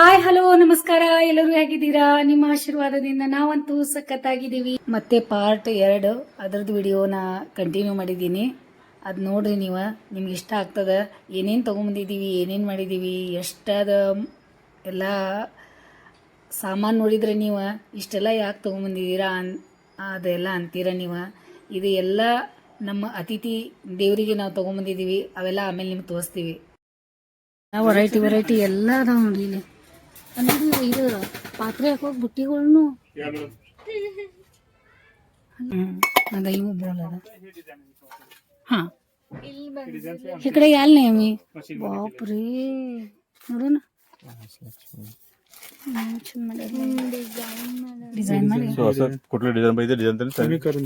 Hi hello ನಮಸ್ಕಾರ. ಎಲ್ಲರೂ ಹೇಗಿದ್ದೀರಾ? ನಿಮ್ಮ ಆಶೀರ್ವಾದದಿಂದ ನಾವಂತೂ ಸಖತ್ತಾಗಿದ್ದೀವಿ. ಮತ್ತೆ ಪಾರ್ಟ್ 2 ಅದರದ್ದು ವಿಡಿಯೋನ ಕಂಟಿನ್ಯೂ ಮಾಡಿದ್ದೀನಿ. ಅದು ನೋಡ್ರಿ ನೀವು, ನಿಮ್ಗೆ ಇಷ್ಟ ಆಗ್ತದೆ. ಏನೇನು ತೊಗೊಂಬಂದಿದ್ದೀವಿ, ಏನೇನು ಮಾಡಿದ್ದೀವಿ, ಎಷ್ಟಾದ ಎಲ್ಲ ಸಾಮಾನು ನೋಡಿದ್ರೆ ನೀವು ಇಷ್ಟೆಲ್ಲ ಯಾಕೆ ತೊಗೊಂಬಂದಿದ್ದೀರಾ ಅದೆಲ್ಲ ಅಂತೀರ ನೀವು. ಇದು ಎಲ್ಲ ನಮ್ಮ ಅತಿಥಿ ದೇವರಿಗೆ ನಾವು ತೊಗೊಂಬಂದಿದ್ದೀವಿ. ಅವೆಲ್ಲ ಆಮೇಲೆ ನಿಮ್ಗೆ ತೋರಿಸ್ತೀವಿ. ವೆರೈಟಿ ಎಲ್ಲ ಅದಾವ ನೋಡಿ ಇಲ್ಲಿ. ನೋಡಿ ಇದು ಪಾತ್ರೆ ಹಾಕೋಕ್ ಬುಟ್ಟಿಗಳ್ನು ಅದ ಇವು ಬೋಲ್ ಅದ. ಹಾ ಈ ಕಡೆ ಯಾಲ್ ನೇಮಿ ಬಾಪ್ರಿ ನೋಡೋಣ. ಡಿಸೈನ್ ಮಾಡಿ कुठलं डिझाइन पाहिजे डिझाइन तरी कमी करून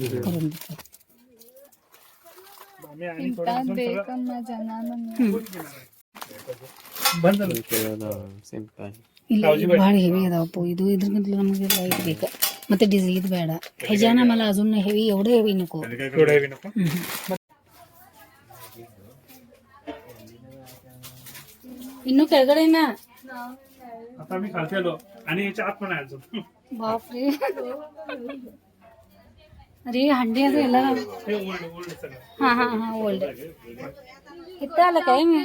ಇಲ್ಲ ಭಾಳ ಹೆವಿ ಅದಾವಪ್ಪ. ಇದು ಇದ್ರಗಿಂತಲೂ ನಮಗೆ ಲೈಟ್ ಬೇಕು. ಮತ್ತೆ ಡಿಸೈನ್ ಇದು ಬೇಡ. ಹೆಜಾನ मला अजून हेवी एवढं हेवी नको. ಇನ್ನು ಕೆಳಗಡೆನಾ आता मी खालतेलो आणि याच्या आत पण आहे अजून. बापरे अरे हंडी ಅದು ಎಲ್ಲ ಹಾ ಹಾ ಹಾ ಓಲ್ಡ್ ಇತ್ತಲ್ಲ ಕೈ ಮೇ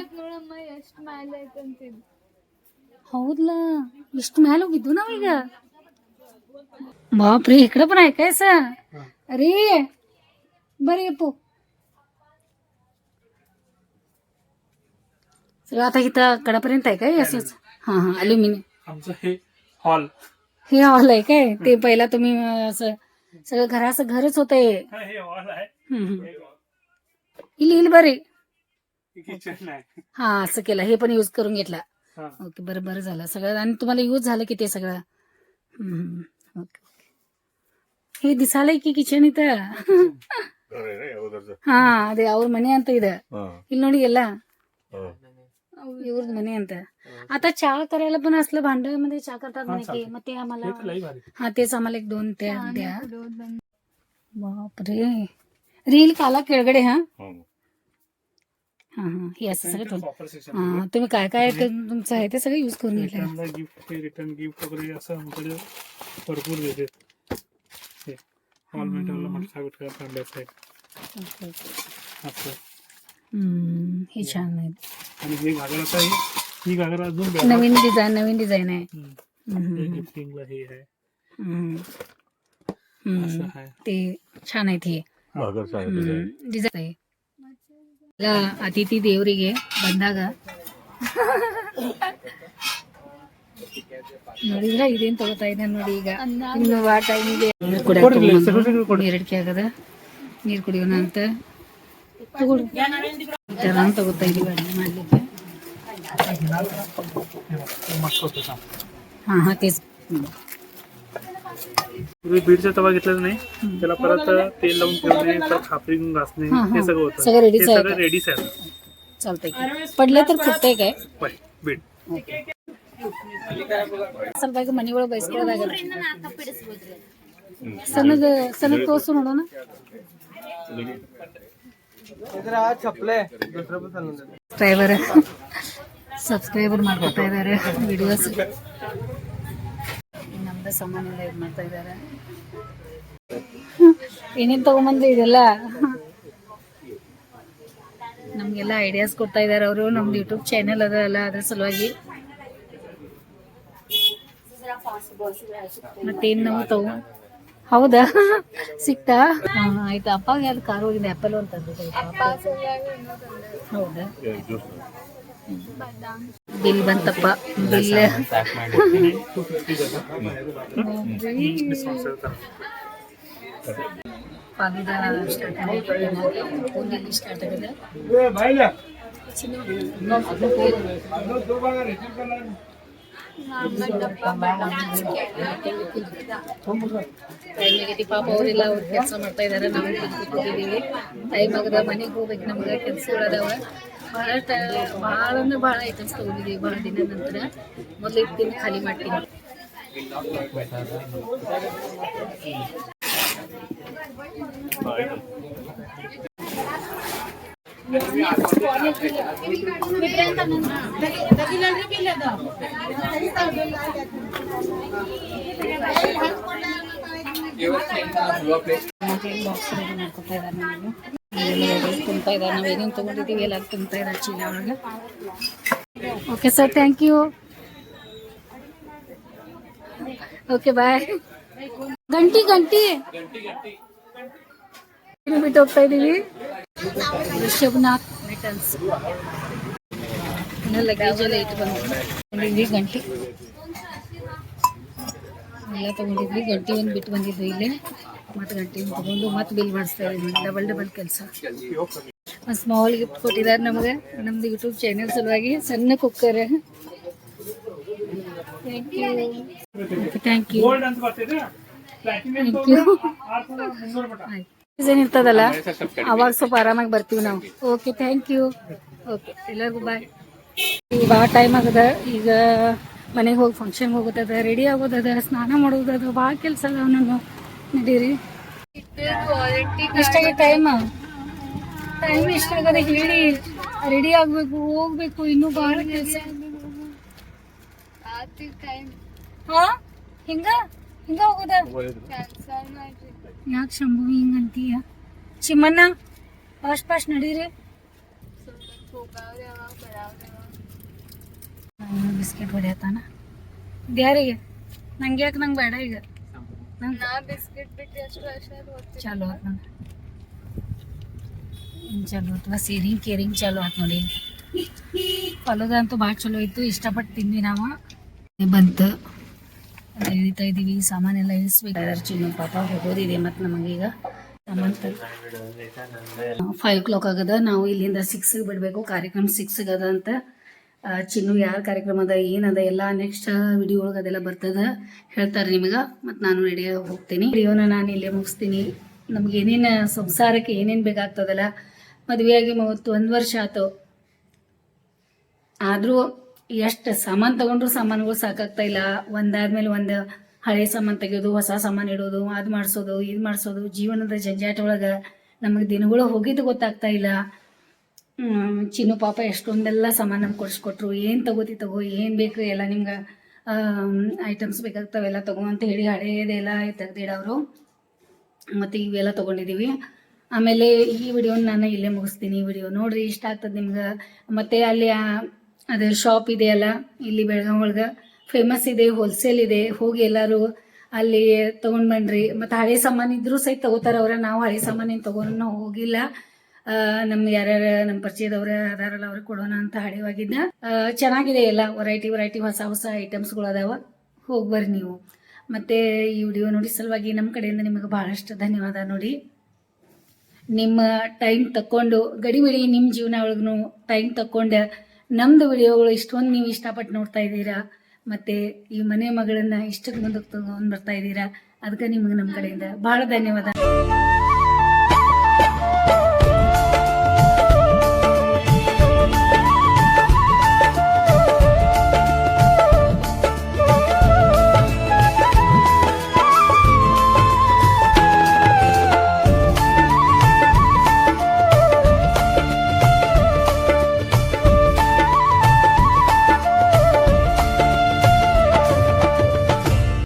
ಎಷ್ಟು ಮೇಲೆ ಐತಂತಿದ್ದು. ಹೌದಲ್ಲ, ಇಷ್ಟು ಮೇಲೆ ಹೋಗಿದ್ದು ನಾವೀಗ. बापरे इकडं पण आहे काय सा? अरे बरे अप्पू सगळं आता इथं कडापर्यंत आहे काय असंच? हा हा अल्युमिनियम आमचं हे हॉल आहे काय? ते पहिला तुम्ही असं सगळं घराचं घरच होत हे. ಇಲ್ಲಿ ಇಲ್ಲಿ ಬರ್ರಿ. हा असं केलं, हे पण यूज करून घेतला. ओके बरं बरं झालं सगळं. आणि तुम्हाला यूज झालं की ते सगळं. Okay okay. हे दिसालय की ಕಿಚನ್ ಇತ್ತ. ಹಾ ಅದೇ ಅವ್ರ ಮನೆ ಅಂತ ಇದೆ. ಇಲ್ಲಿ ನೋಡಿ ಎಲ್ಲ इव्हर मने ಅಂತ. आता चहा करायला पण असलं भांड्यामध्ये चहा करतात म्हणे की. मग ते आम्हाला हा तेच आम्हाला एक 2 त्या द्या. बापरे रील काला केळगडे. हा हा हा हे असं सगळं. हा तुम्ही काय काय तुमचं आहे ते सगळं यूज करून घेतलं. रिटर्न गिफ्ट वगैरे असं आमच्याकडे भरपूर देतात. हे हॉलमेंटला मटका बिटका काढल्याचं आहे असं. हे छान आहे. आणि हे घागर आता ही घागर अजून नवीन डिझाइन आहे. गिफ्टिंगला हे आहे असं आहे. ते छान आहे. हे डिझाइन आहे. ಅತಿಥಿ ದೇವರಿಗೆ ಬಂದಾಗ ನೋಡಿದ್ರ ಇದೇನ್ ತಗೋತಾ ಇದ್ದಾನೆ ನೋಡಿ. ಈಗ ಇನ್ನು ಆ ಟೈಮಿಗೆ 2 ಆಗದ ನೀರು ಕುಡಿಯೋಣ ಅಂತ ತಗೋತಾ ಇದೀವಿ ಅಡುಗೆ ಮಾಡ್ಲಿಕ್ಕೆ. हा हा तेच बीडचा तवा घेतलाच नाही. त्याला परत तेल लावून ठेवणे, परत खापरीन घासणे, हे सगळं होतं. सगळं रेडीच आहे. चालतंय. पडलं तर फुटतंय काय बीड ಸ್ವಲ್ಪ ಈಗ ಮನೆ ಒಳಗೆ ಬಯಸ್ಕೊಳ್ಳೋದಾಗಲ್ಲ. ಸಣ್ಣದ ತೋರ್ಸು ನೋಡೋಣ. ಸಬ್ಸ್ಕ್ರೈಬರ್ ಮಾಡ್ಕೊತಾ ಇದ್ದಾರೆ ವಿಡಿಯೋಸ್. ನಮ್ದು ಸಾಮಾನ್ ಎಲ್ಲ ಇದು ಮಾಡ್ತಾ ಇದ್ದಾರೆ. ಏನೇನು ತಗೊಂಬಂದು ಇದೆಲ್ಲ ನಮ್ಗೆಲ್ಲ ಐಡಿಯಾಸ್ ಕೊಡ್ತಾ ಇದ್ದಾರೆ ಅವರು. ನಮ್ದು ಯೂಟ್ಯೂಬ್ ಚಾನೆಲ್ ಅದ ಅಲ್ಲ, ಅದ್ರ ಸಲುವಾಗಿ ಮತ್ತೇನು ನಾವು ಹೌದಾ ಸಿಕ್ತಾ? ಆಯ್ತು. ಅಪ್ಪಾಗ ಅದು ಕಾರ್ ಹೋಗಿದೆ ಆ್ಯಪಲ್ ಅಂತಂದು. ಹೌದಾ ಬಿಲ್ ಬಂತಪ್ಪ. ಬಿಲ್ ಪಾಗಿದ ಸ್ಟಾರ್ಟ್ ಆಗಿದೆ. ಸ್ಟಾರ್ಟ್ ಆಗಿದೆ. ಟೈಮ್ ಆಗೈತಿ ಪಾಪ. ಅವರೆಲ್ಲ ಅವ್ರ ಕೆಲಸ ಮಾಡ್ತಾ ಇದಾರೆ, ನಾವು ಕೂತ್ಕೊಂಡಿದ್ದೀವಿ. ಟೈಮ್ ಆಗದ, ಮನೆಗೆ ಹೋಗ್ಬೇಕು. ನಮ್ಗೆ ಕೆಲಸಗಳದಾವ ಭಾಳ ಅಂದ್ರೆ ಭಾಳ ಐಟಮ್ಸ್ ತಗೊಂಡಿದ್ದೀವಿ ಭಾಳ ದಿನ ನಂತರ. ಮೊದಲು ಇಟ್ಟು ಖಾಲಿ ಮಾಡ್ತೀನಿ. ಬಾಕ್ಸ್ ರೆಡಿ ಮಾಡ್ಕೊತಾ ಇದ್ದಾರೆ ನಾವು ತುಂಬ್ತಾ ಇದ್ದಾರೆ. ನಾವು ಏನೇನು ತೊಗೊಂಡಿದ್ದೀವಿ ಎಲ್ಲ ತುಂಬ್ತಾ ಇದ್ದಾರೆ ಚೀಲ ಒಳಗೆ. Okay sir, thank you. Okay bye. ಗಂಟಿ ಬಿಟ್ಟು ಹೋಗ್ತಾ ಇದೀವಿ. ಋಷಭನಾಥ್ ಮೆಟಲ್ಸ್ ಲಗೇಜ್ ಎಲ್ಲ ಇಟ್ಟು ಬಂದಿದ್ವಿ. ಗಂಟಿ ಎಲ್ಲ ತಗೊಂಡಿದ್ವಿ. ಗಂಟಿ ಒಂದು ಬಿಟ್ಟು ಬಂದಿದ್ವಿ ಇಲ್ಲೇ. ಮತ್ತೆ ಗಂಟಿ ತಗೊಂಡು ಮತ್ತೆ ಬಿಲ್ ಮಾಡಿಸ್ತಾ ಇದೀವಿ. ಡಬಲ್ ಕೆಲಸ. ಒಂದು ಸ್ಮಾಲ್ ಗಿಫ್ಟ್ ಕೊಟ್ಟಿದ್ದಾರೆ ನಮಗೆ, ನಮ್ದು ಯೂಟ್ಯೂಬ್ ಚಾನೆಲ್ ಸಲುವಾಗಿ. ಸಣ್ಣ ಕುಕ್ಕರ್. Thank you. ಏನಿರ್ತದಲ್ಲ ಅವಾಗ ಸ್ವಲ್ಪ ಆರಾಮಾಗಿ ಬರ್ತೀವಿ ನಾವು. Okay, thank you. ಓಕೆ, ಎಲ್ಲರಿಗೂ ಬಾಯ್. ಈಗ ಭಾಳ ಟೈಮ್ ಆಗದ. ಈಗ ಮನೆಗೆ ಹೋಗಿ ಫಂಕ್ಷನ್ಗೆ ಹೋಗೋದದ, ರೆಡಿ ಆಗೋದದ, ಸ್ನಾನ ಮಾಡೋದದ, ಭಾಳ ಕೆಲಸ ಅದಾವ. ನಾನು ನಡೀರಿ. ಎಷ್ಟಾಗಿ ಟೈಮ್ ಎಷ್ಟಾಗದ ಹೇಳಿ. ರೆಡಿ ಆಗ್ಬೇಕು, ಹೋಗ್ಬೇಕು, ಇನ್ನೂ ಭಾಳ ಕೆಲಸ. ಹಾ, ಹಿಂಗ ಹೋಗೋದ. ಯಾಕೆ ಶಂಭು ಹಿಂಗಂತೀಯ? ಚಿಮ್ಮಣ್ಣ ಫಾಸ್ಟ್ ನಡೀರಿ. ಬಿಸ್ಕೆಟ್ ಹೊಡೆಯತ್ತಾನ ಯಾರಿಗೆ? ನಂಗೆ ಯಾಕೆ? ನಂಗೆ ಬೇಡ ಈಗ. ಚಾಲು ಆತ್ ನಂಗೆ. ಚಾಲು ಆತ್ವ ಸೇರಿಂಗ್ ಕೇರಿಂಗ್ ಚಾಲು ಆತ್ ನೋಡಿ. ಫಲದ ಅಂತೂ ಭಾಳ ಚಲೋ ಇತ್ತು. ಇಷ್ಟಪಟ್ಟು ತಿಂದ್ವಿ ನಾವು. ಬಂತು ಇಳಿತಾ ಇದೀವಿ. ಸಾಮಾನೆಲ್ಲ ಇಳಿಸ್ಬೇಕಾದ್ರೆ ಚಿನ್ನ ಪಾಪ ಹೋಗೋದಿದೆ. ಮತ್ತು ನಮಗೀಗ ಸಾಮಾನು 5 o'clock ಆಗದ. ನಾವು ಇಲ್ಲಿಂದ 6ಗೆ ಬಿಡಬೇಕು. ಕಾರ್ಯಕ್ರಮ 6ಗೆ ಅದ ಅಂತ. ಚಿನ್ನು ಯಾರ ಕಾರ್ಯಕ್ರಮ ಅದ ಏನದ ಎಲ್ಲ ನೆಕ್ಸ್ಟ್ ವಿಡಿಯೋ ಒಳಗೆ ಅದೆಲ್ಲ ಬರ್ತದ, ಹೇಳ್ತಾರೆ ನಿಮಗೆ. ಮತ್ತು ನಾನು ರೆಡಿಯಾಗಿ ಹೋಗ್ತೀನಿ. ವಿಡಿಯೋನ ನಾನು ಇಲ್ಲೇ ಮುಗಿಸ್ತೀನಿ. ನಮ್ಗೆ ಏನೇನು ಸಂಸಾರಕ್ಕೆ ಏನೇನು ಬೇಕಾಗ್ತದಲ್ಲ, ಮದುವೆಯಾಗಿ 31 ವರ್ಷ ಆಯ್ತು. ಆದರೂ ಎಷ್ಟು ಸಾಮಾನು ತಗೊಂಡ್ರು ಸಾಮಾನುಗಳು ಸಾಕಾಗ್ತಾ ಇಲ್ಲ. ಒಂದಾದ್ಮೇಲೆ ಒಂದು ಹಳೆ ಸಾಮಾನು ತೆಗೆಯೋದು, ಹೊಸ ಸಾಮಾನು ಇಡೋದು, ಅದು ಮಾಡಿಸೋದು, ಇದು ಮಾಡಿಸೋದು. ಜೀವನದ ಜಂಜಾಟ ಒಳಗೆ ನಮಗೆ ದಿನಗಳು ಹೋಗಿದ್ದು ಗೊತ್ತಾಗ್ತಾ ಇಲ್ಲ. ಚಿನ್ನು ಪಾಪ ಎಷ್ಟೊಂದೆಲ್ಲ ಸಾಮಾನು ನಮ್ಗೆ ಕೊಡಿಸ್ಕೊಟ್ರು. ಏನು ತಗೋ, ಏನು ಬೇಕು ಎಲ್ಲ ನಿಮ್ಗೆ ಐಟಮ್ಸ್ ಬೇಕಾಗ್ತಾವೆಲ್ಲ ತಗೋ ಅಂತ ಹೇಳಿ ಹಳೇದೆಲ್ಲ ತೆಗ್ದಿಡೋರು. ಮತ್ತು ಇವೆಲ್ಲ ತೊಗೊಂಡಿದ್ದೀವಿ. ಆಮೇಲೆ ಈ ವಿಡಿಯೋನ ನಾನು ಇಲ್ಲೇ ಮುಗಿಸ್ತೀನಿ. ವಿಡಿಯೋ ನೋಡಿರಿ, ಇಷ್ಟ ಆಗ್ತದೆ ನಿಮ್ಗೆ. ಮತ್ತು ಅಲ್ಲಿ ಅದೇ ಶಾಪ್ ಇದೆಯಲ್ಲ ಇಲ್ಲಿ ಬೆಳಗಾವಿ ಒಳಗೆ ಫೇಮಸ್ ಇದೆ, ಹೋಲ್ಸೇಲ್ ಇದೆ. ಹೋಗಿ ಎಲ್ಲರೂ ಅಲ್ಲಿ ತೊಗೊಂಡು ಬನ್ನಿರಿ. ಮತ್ತು ಹಳೆ ಸಾಮಾನು ಇದ್ರೂ ಸಹಿತ ತಗೋತಾರೆ ಅವ್ರ. ನಾವು ಹಳೆ ಸಾಮಾನೇನು ತೊಗೊಂಡು ಹೋಗಿಲ್ಲ. ನಮ್ಮ ಯಾರ್ಯಾರ ನಮ್ಮ ಪರಿಚಯದವ್ರ ಅದಾರಲ್ಲ ಅವ್ರಿಗೆ ಕೊಡೋಣ ಅಂತ ಹಳೆವಾಗಿದ್ದ. ಚೆನ್ನಾಗಿದೆ ಎಲ್ಲ. ವೆರೈಟಿ ಹೊಸ ಐಟಮ್ಸ್ಗಳು ಅದಾವ. ಹೋಗಿ ಬರ್ರಿ ನೀವು. ಮತ್ತು ಈ ವಿಡಿಯೋ ನೋಡಿ ಸಲುವಾಗಿ ನಮ್ಮ ಕಡೆಯಿಂದ ನಿಮಗೆ ಭಾಳಷ್ಟು ಧನ್ಯವಾದ. ನೋಡಿ, ನಿಮ್ಮ ಟೈಮ್ ತಕ್ಕೊಂಡು ಗಡಿಬಿಡಿ ನಿಮ್ಮ ಜೀವನ ಒಳಗೂ ಟೈಮ್ ತಕ್ಕೊಂಡು ನಮ್ಮದು ವಿಡಿಯೋಗಳು ಇಷ್ಟೊಂದು ನೀವು ಇಷ್ಟಪಟ್ಟು ನೋಡ್ತಾ ಇದ್ದೀರಾ. ಮತ್ತು ಈ ಮನೆ ಮಗಳನ್ನ ಇಷ್ಟಕ್ಕೆ ಮುಂದಕ್ಕೆ ತಗೊಂಡು ಬರ್ತಾ ಇದ್ದೀರಾ. ಅದಕ್ಕೆ ನಿಮಗೆ ನಮ್ಮ ಕಡೆಯಿಂದ ಭಾಳ ಧನ್ಯವಾದ.